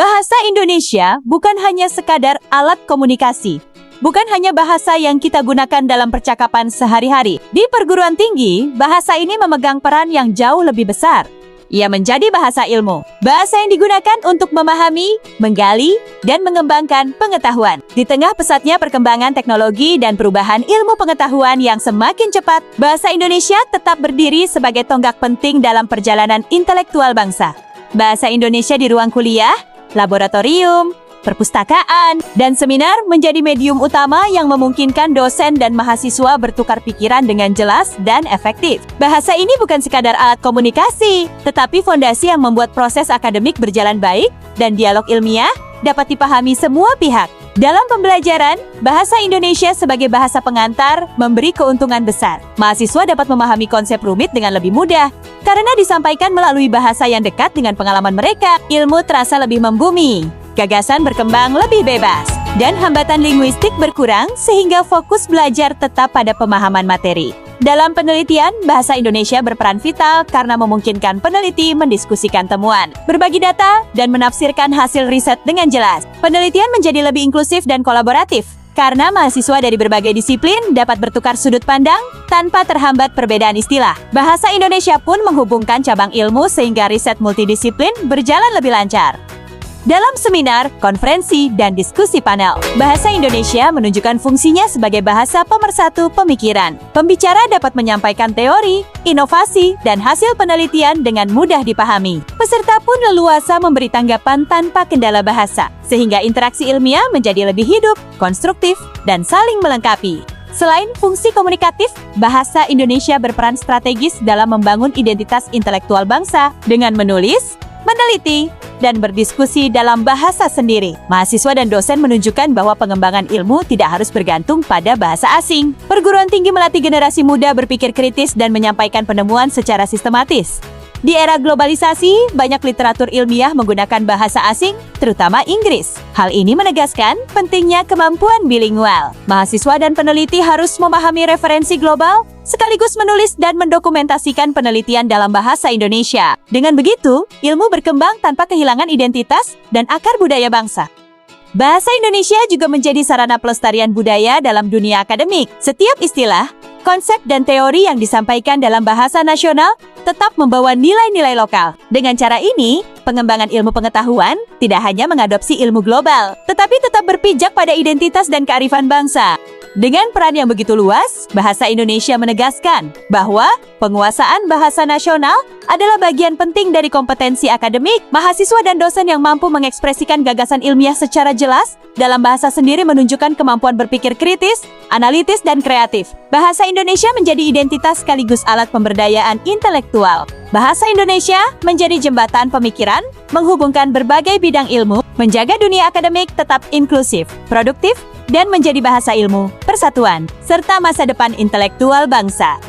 Bahasa Indonesia bukan hanya sekadar alat komunikasi. Bukan hanya bahasa yang kita gunakan dalam percakapan sehari-hari. Di perguruan tinggi, bahasa ini memegang peran yang jauh lebih besar. Ia menjadi bahasa ilmu. Bahasa yang digunakan untuk memahami, menggali, dan mengembangkan pengetahuan. Di tengah pesatnya perkembangan teknologi dan perubahan ilmu pengetahuan yang semakin cepat, bahasa Indonesia tetap berdiri sebagai tonggak penting dalam perjalanan intelektual bangsa. Bahasa Indonesia di ruang kuliah, laboratorium, perpustakaan, dan seminar menjadi medium utama yang memungkinkan dosen dan mahasiswa bertukar pikiran dengan jelas dan efektif. Bahasa ini bukan sekadar alat komunikasi, tetapi fondasi yang membuat proses akademik berjalan baik dan dialog ilmiah dapat dipahami semua pihak. Dalam pembelajaran, bahasa Indonesia sebagai bahasa pengantar memberi keuntungan besar. Mahasiswa dapat memahami konsep rumit dengan lebih mudah. Karena disampaikan melalui bahasa yang dekat dengan pengalaman mereka, ilmu terasa lebih membumi. Gagasan berkembang lebih bebas, dan hambatan linguistik berkurang sehingga fokus belajar tetap pada pemahaman materi. Dalam penelitian, bahasa Indonesia berperan vital karena memungkinkan peneliti mendiskusikan temuan, berbagi data, dan menafsirkan hasil riset dengan jelas. Penelitian menjadi lebih inklusif dan kolaboratif, karena mahasiswa dari berbagai disiplin dapat bertukar sudut pandang tanpa terhambat perbedaan istilah. Bahasa Indonesia pun menghubungkan cabang ilmu sehingga riset multidisiplin berjalan lebih lancar. Dalam seminar, konferensi, dan diskusi panel, bahasa Indonesia menunjukkan fungsinya sebagai bahasa pemersatu pemikiran. Pembicara dapat menyampaikan teori, inovasi, dan hasil penelitian dengan mudah dipahami. Peserta pun leluasa memberi tanggapan tanpa kendala bahasa, sehingga interaksi ilmiah menjadi lebih hidup, konstruktif, dan saling melengkapi. Selain fungsi komunikatif, bahasa Indonesia berperan strategis dalam membangun identitas intelektual bangsa dengan menulis, meneliti, dan berdiskusi dalam bahasa sendiri. Mahasiswa dan dosen menunjukkan bahwa pengembangan ilmu tidak harus bergantung pada bahasa asing. Perguruan tinggi melatih generasi muda berpikir kritis dan menyampaikan penemuan secara sistematis. Di era globalisasi, banyak literatur ilmiah menggunakan bahasa asing, terutama Inggris. Hal ini menegaskan pentingnya kemampuan bilingual. Mahasiswa dan peneliti harus memahami referensi global, sekaligus menulis dan mendokumentasikan penelitian dalam bahasa Indonesia. Dengan begitu, ilmu berkembang tanpa kehilangan identitas dan akar budaya bangsa. Bahasa Indonesia juga menjadi sarana pelestarian budaya dalam dunia akademik. Setiap istilah, konsep dan teori yang disampaikan dalam bahasa nasional tetap membawa nilai-nilai lokal. Dengan cara ini, pengembangan ilmu pengetahuan tidak hanya mengadopsi ilmu global, tetapi tetap berpijak pada identitas dan kearifan bangsa. Dengan peran yang begitu luas, bahasa Indonesia menegaskan bahwa penguasaan bahasa nasional adalah bagian penting dari kompetensi akademik. Mahasiswa dan dosen yang mampu mengekspresikan gagasan ilmiah secara jelas dalam bahasa sendiri menunjukkan kemampuan berpikir kritis, analitis, dan kreatif. Bahasa Indonesia menjadi identitas sekaligus alat pemberdayaan intelektual. Bahasa Indonesia menjadi jembatan pemikiran, menghubungkan berbagai bidang ilmu, menjaga dunia akademik tetap inklusif, produktif, dan menjadi bahasa ilmu, persatuan, serta masa depan intelektual bangsa.